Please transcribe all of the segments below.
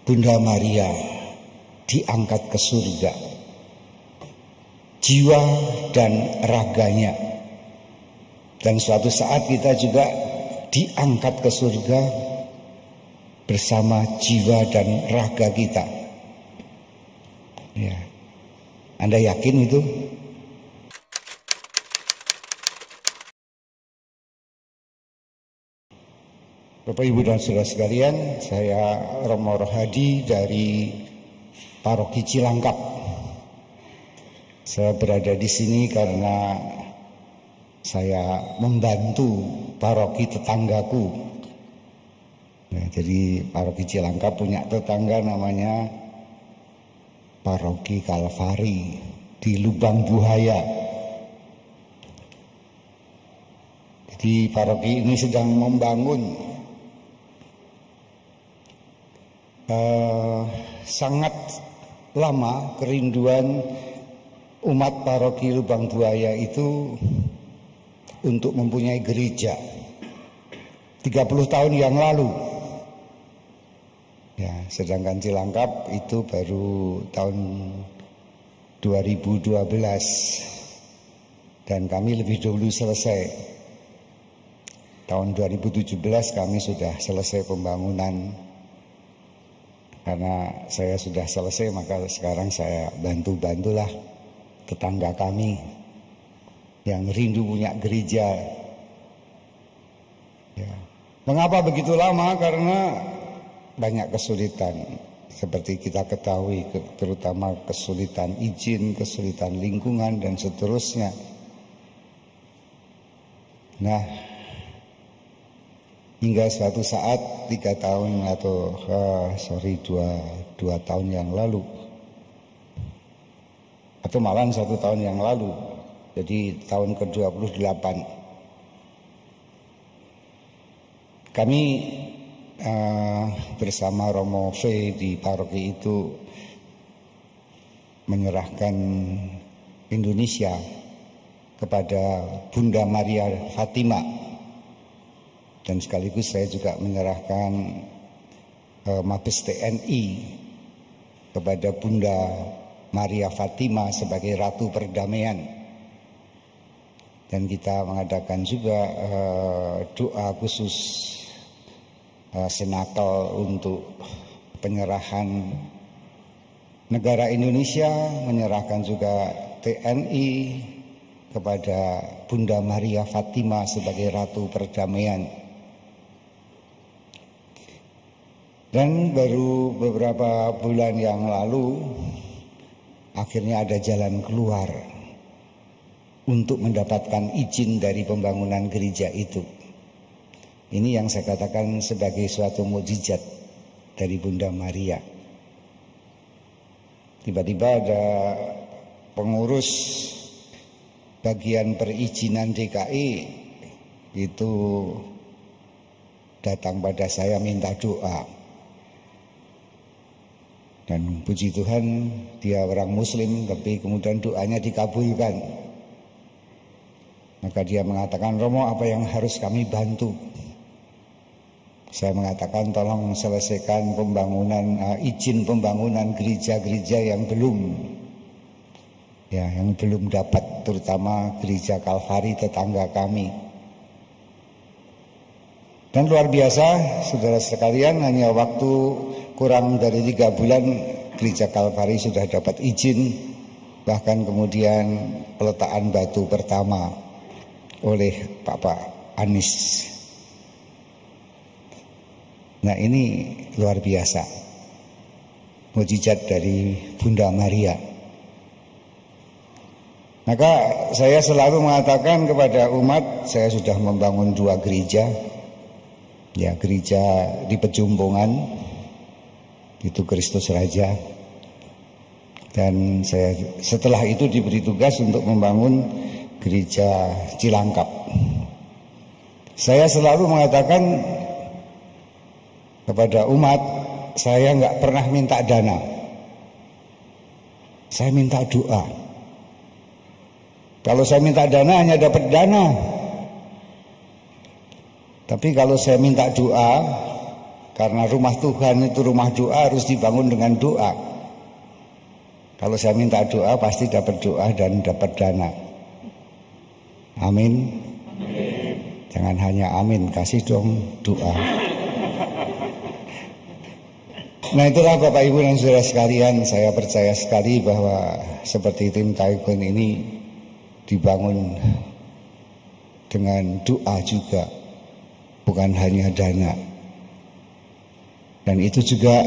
Bunda Maria diangkat ke surga, jiwa dan raganya. Dan suatu saat kita juga diangkat ke surga bersama jiwa dan raga kita. Ya. Anda yakin itu? Bapak, Ibu, dan saudara sekalian, saya Romo Rohadi dari Paroki Cilangkap. Saya berada di sini karena saya membantu paroki tetanggaku. Ya, jadi Paroki Cilangkap punya tetangga namanya Paroki Kalvari di Lubang Buaya. Jadi paroki ini sedang membangun sangat lama kerinduan umat paroki Lubang Buaya itu untuk mempunyai gereja 30 tahun yang lalu. Ya, sedangkan Cilangkap itu baru tahun 2012 dan kami lebih dulu selesai. Tahun 2017 kami sudah selesai pembangunan. Karena saya sudah selesai, maka sekarang saya bantu-bantulah tetangga kami yang rindu punya gereja. Ya. Mengapa begitu lama? Karena banyak kesulitan. Seperti kita ketahui, terutama kesulitan izin, kesulitan lingkungan, dan seterusnya. Nah, hingga suatu saat 3 tahun atau 2 tahun yang lalu, atau malah 1 tahun yang lalu, jadi tahun ke-28, kami bersama Romo V di paroki itu menyerahkan Indonesia kepada Bunda Maria Fatima. Dan sekaligus saya juga menyerahkan Mabes TNI kepada Bunda Maria Fatima sebagai Ratu Perdamaian. Dan kita mengadakan juga doa khusus senakal untuk penyerahan negara Indonesia, menyerahkan juga TNI kepada Bunda Maria Fatima sebagai Ratu Perdamaian. Dan baru beberapa bulan yang lalu akhirnya ada jalan keluar untuk mendapatkan izin dari pembangunan gereja itu. Ini yang saya katakan sebagai suatu mukjizat dari Bunda Maria. Tiba-tiba ada pengurus bagian perizinan DKI itu datang pada saya minta doa. Dan puji Tuhan, dia orang Muslim, tapi kemudian doanya dikabulkan. Maka dia mengatakan, Romo, apa yang harus kami bantu? Saya mengatakan, tolong selesaikan pembangunan, izin pembangunan gereja-gereja yang belum dapat, terutama gereja Kalvari tetangga kami. Dan luar biasa, saudara sekalian, hanya waktu kurang dari 3 bulan gereja Kalvari sudah dapat izin, bahkan kemudian peletakan batu pertama oleh Bapak Anies. Nah, ini luar biasa, mukjizat dari Bunda Maria. Maka saya selalu mengatakan kepada umat, saya sudah membangun 2 gereja. Ya, gereja di Pejumpungan, itu Kristus Raja. Dan saya setelah itu diberi tugas untuk membangun gereja Cilangkap. Saya selalu mengatakan kepada umat, saya nggak pernah minta dana, saya minta doa. Kalau saya minta dana hanya dapat dana, tapi kalau saya minta doa, Karena rumah Tuhan itu rumah doa, harus dibangun dengan doa. Kalau saya minta doa pasti dapat doa dan dapat dana. Amin. Jangan hanya amin, kasih dong doa. Nah itulah Bapak Ibu dan Saudara sekalian, saya percaya sekali bahwa seperti tim Taikun ini dibangun dengan doa juga, bukan hanya dana. Dan itu juga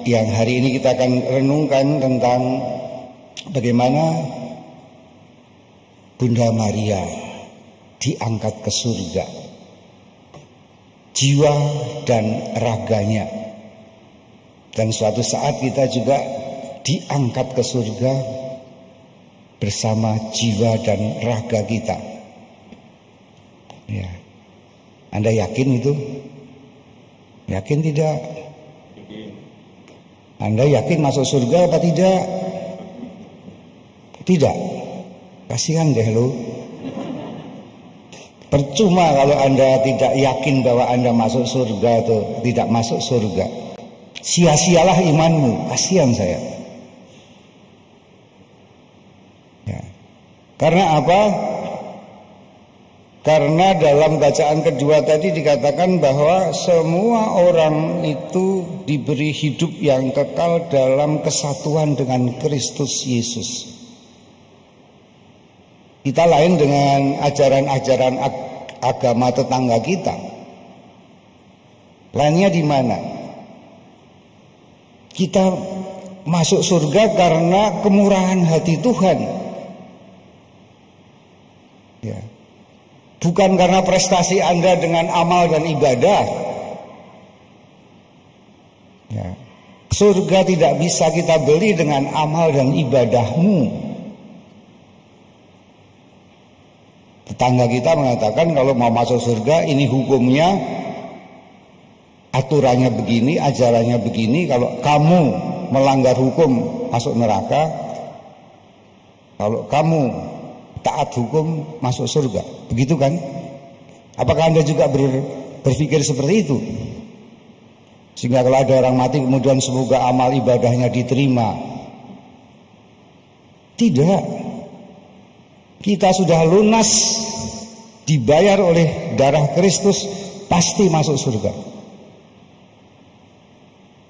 yang hari ini kita akan renungkan tentang bagaimana Bunda Maria diangkat ke surga, jiwa dan raganya. Dan suatu saat kita juga diangkat ke surga bersama jiwa dan raga kita. Ya. Anda yakin itu? Yakin tidak? Anda yakin masuk surga apa tidak? Tidak. Kasihan deh lo. Percuma kalau Anda tidak yakin bahwa Anda masuk surga atau tidak masuk surga. Sia-sialah imanmu, kasihan saya. Ya. Karena apa? Karena dalam bacaan kedua tadi dikatakan bahwa semua orang itu diberi hidup yang kekal dalam kesatuan dengan Kristus Yesus. Kita lain dengan ajaran-ajaran agama tetangga kita. Lainnya di mana? Kita masuk surga karena kemurahan hati Tuhan. Ya. Bukan karena prestasi Anda dengan amal dan ibadah. Ya. Surga tidak bisa kita beli dengan amal dan ibadahmu. Tetangga kita mengatakan kalau mau masuk surga ini hukumnya, aturannya begini, ajarannya begini. Kalau kamu melanggar hukum masuk neraka, kalau kamu taat hukum masuk surga. Begitu kan? Apakah Anda juga berpikir seperti itu? Sehingga kalau ada orang mati kemudian semoga amal ibadahnya diterima. Tidak. Kita sudah lunas dibayar oleh darah Kristus, pasti masuk surga.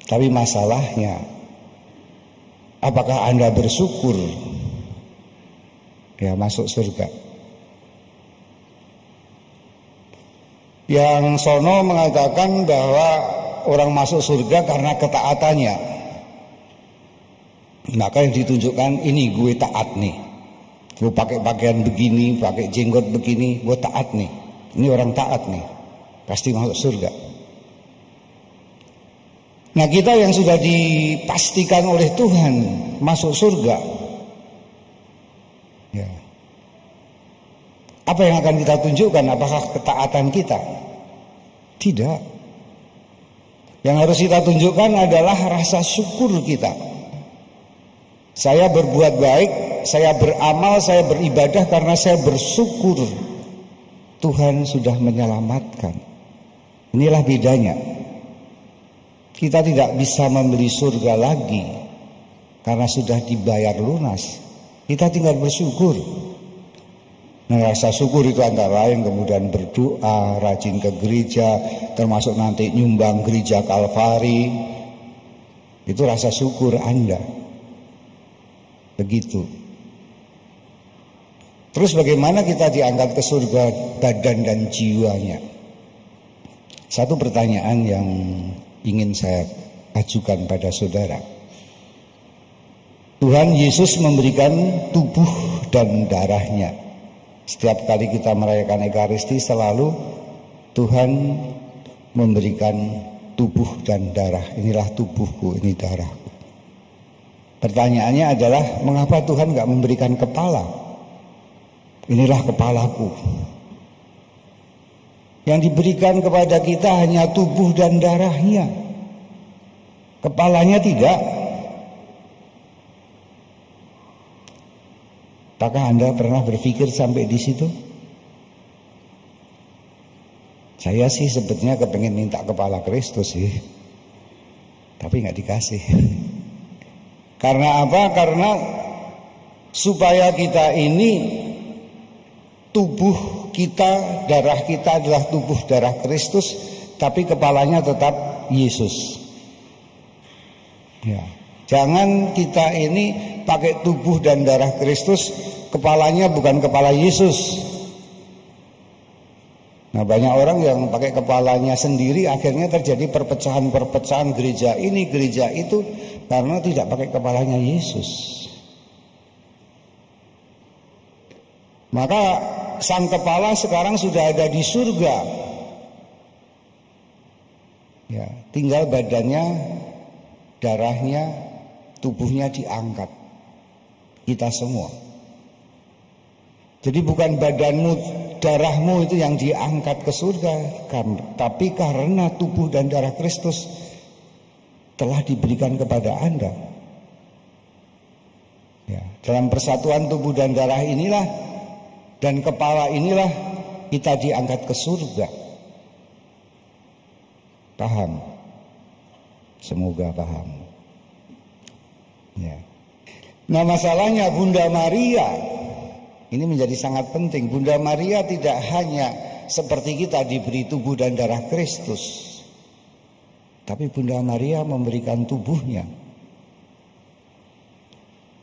Tapi masalahnya, apakah Anda bersyukur ya masuk surga? Yang sono mengatakan bahwa orang masuk surga karena ketaatannya. Maka yang ditunjukkan ini gue taat nih. Gue pakai pakaian begini, pakai jenggot begini, gue taat nih. Ini orang taat nih, pasti masuk surga. Nah kita yang sudah dipastikan oleh Tuhan masuk surga, ya. Apa yang akan kita tunjukkan? Apakah ketaatan kita? Tidak. Yang harus kita tunjukkan adalah rasa syukur kita. Saya berbuat baik, saya beramal, saya beribadah karena saya bersyukur Tuhan sudah menyelamatkan. Inilah bedanya. Kita tidak bisa membeli surga lagi karena sudah dibayar lunas. Kita tinggal bersyukur. Nah, rasa syukur itu antara lain kemudian berdoa, rajin ke gereja, termasuk nanti nyumbang gereja Kalvari. Itu rasa syukur Anda. Begitu. Terus bagaimana kita diangkat ke surga badan dan jiwanya? Satu pertanyaan yang ingin saya ajukan pada saudara. Tuhan Yesus memberikan tubuh dan darahnya. Setiap kali kita merayakan Ekaristi selalu Tuhan memberikan tubuh dan darah. Inilah tubuhku, ini darahku. Pertanyaannya adalah mengapa Tuhan gak memberikan kepala? Inilah kepalaku. Yang diberikan kepada kita hanya tubuh dan darahnya. Kepalanya tidak. Apakah Anda pernah berpikir sampai di situ? Saya sih sebetulnya kepengen minta kepala Kristus sih. tapi nggak dikasih. Karena apa? Karena supaya kita ini, tubuh kita, darah kita adalah tubuh darah Kristus, tapi kepalanya tetap Yesus. Ya. Jangan kita ini pakai tubuh dan darah Kristus, kepalanya bukan kepala Yesus. Nah, banyak orang yang pakai kepalanya sendiri, akhirnya terjadi perpecahan-perpecahan gereja ini, gereja itu, karena tidak pakai kepalanya Yesus. Maka sang kepala sekarang sudah ada di surga. Ya, tinggal badannya, darahnya, tubuhnya diangkat. Kita semua. Jadi bukan badanmu, darahmu itu yang diangkat ke surga, tapi karena tubuh dan darah Kristus telah diberikan kepada Anda. Ya, dalam persatuan tubuh dan darah inilah dan kepala inilah kita diangkat ke surga. Paham? Semoga paham. Ya. Nah, masalahnya Bunda Maria ini menjadi sangat penting. Bunda Maria tidak hanya seperti kita diberi tubuh dan darah Kristus, tapi Bunda Maria memberikan tubuhnya,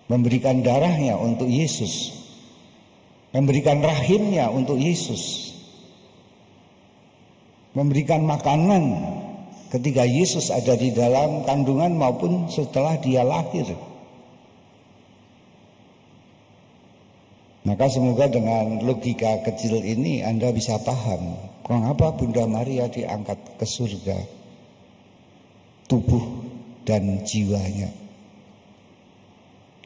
memberikan darahnya untuk Yesus, memberikan rahimnya untuk Yesus, memberikan makanan ketika Yesus ada di dalam kandungan maupun setelah dia lahir. Maka semoga dengan logika kecil ini Anda bisa paham mengapa Bunda Maria diangkat ke surga, tubuh dan jiwanya.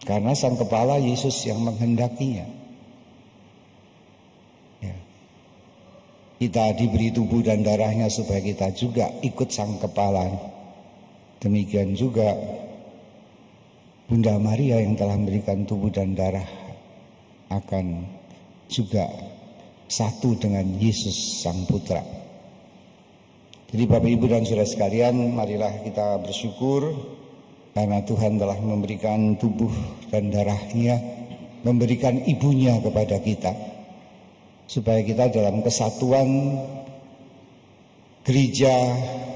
Karena sang kepala Yesus yang menghendakinya. Ya. Kita diberi tubuh dan darahnya supaya kita juga ikut sang kepala. Demikian juga Bunda Maria yang telah memberikan tubuh dan darah akan juga satu dengan Yesus sang Putra. Jadi Bapak Ibu dan Saudara sekalian, marilah kita bersyukur karena Tuhan telah memberikan tubuh dan darahnya, memberikan ibunya kepada kita, supaya kita dalam kesatuan gereja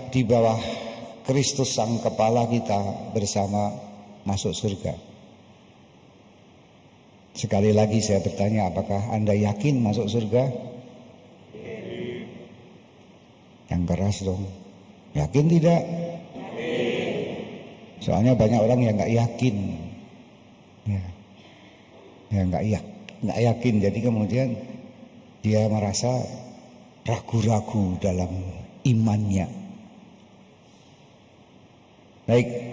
di bawah Kristus sang kepala kita bersama masuk surga. Sekali lagi saya bertanya, apakah Anda yakin masuk surga? Yang keras dong. Yakin tidak? Soalnya banyak orang yang nggak yakin. Ya nggak yakin. Jadi kemudian dia merasa ragu-ragu dalam imannya. Baik.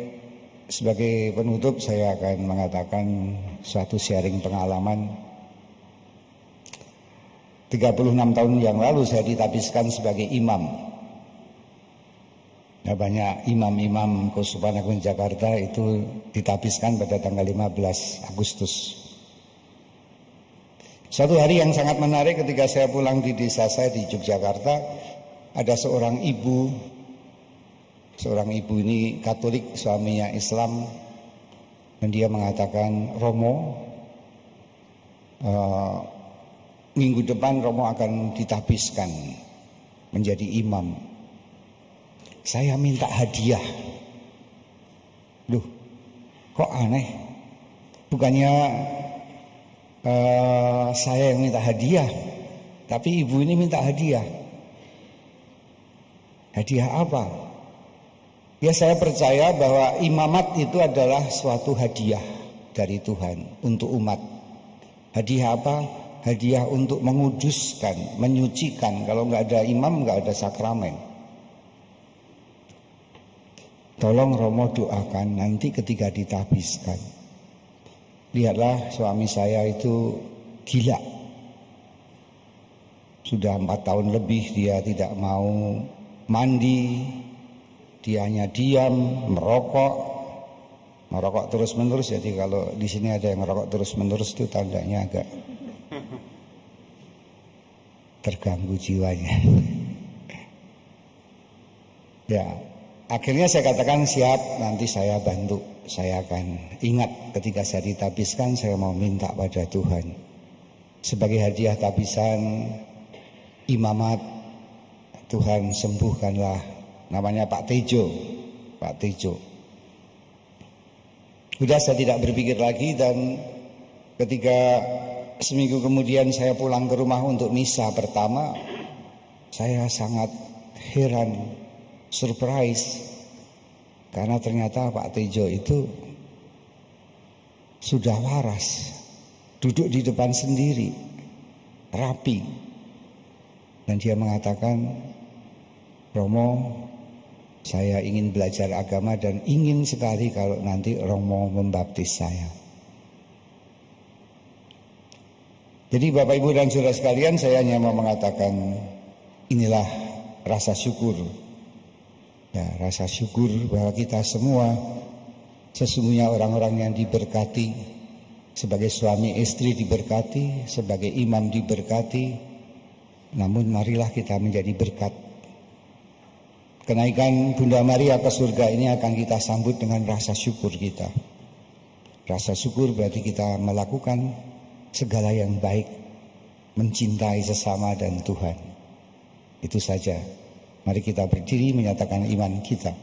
Sebagai penutup saya akan mengatakan suatu sharing pengalaman. 36 tahun yang lalu saya ditapiskan sebagai imam. Nah, banyak imam-imam Keuskupan Agung Jakarta itu ditapiskan pada tanggal 15 Agustus. Suatu hari yang sangat menarik ketika saya pulang di desa saya di Yogyakarta, ada seorang ibu ini Katolik, suaminya Islam, dan dia mengatakan, Romo, minggu depan Romo akan ditapiskan menjadi imam. Saya minta hadiah. Loh, kok aneh? Bukannya saya yang minta hadiah, tapi ibu ini minta hadiah. Hadiah apa? Ya, saya percaya bahwa imamat itu adalah suatu hadiah dari Tuhan untuk umat. Hadiah apa? Hadiah untuk menguduskan, menyucikan. Kalau nggak ada imam, nggak ada sakramen. Tolong Romo doakan nanti ketika ditapiskan. Lihatlah suami saya itu gila. Sudah 4 tahun lebih dia tidak mau mandi. Dia hanya diam, merokok terus-menerus. Jadi kalau di sini ada yang merokok terus-menerus itu tandanya agak terganggu jiwanya. Ya, Akhirnya saya katakan siap, nanti saya bantu. Saya akan ingat ketika saya ditabiskan, saya mau minta pada Tuhan. Sebagai hadiah tabisan imamat, Tuhan sembuhkanlah, namanya Pak Tejo. Pak Tejo. Udah saya tidak berpikir lagi, dan ketika seminggu kemudian saya pulang ke rumah untuk misa pertama, saya sangat heran, surprise, karena ternyata Pak Tejo itu sudah waras, duduk di depan sendiri, rapi, dan dia mengatakan, Romo, saya ingin belajar agama dan ingin sekali kalau nanti Romo membaptis saya. Jadi Bapak Ibu dan Saudara sekalian, saya hanya mau mengatakan inilah rasa syukur. Ya, rasa syukur bahwa kita semua sesungguhnya orang-orang yang diberkati, sebagai suami istri diberkati, sebagai imam diberkati. Namun marilah kita menjadi berkat. Kenaikan Bunda Maria ke surga ini akan kita sambut dengan rasa syukur kita. Rasa syukur berarti kita melakukan segala yang baik, mencintai sesama dan Tuhan. Itu saja. Mari kita berdiri menyatakan iman kita.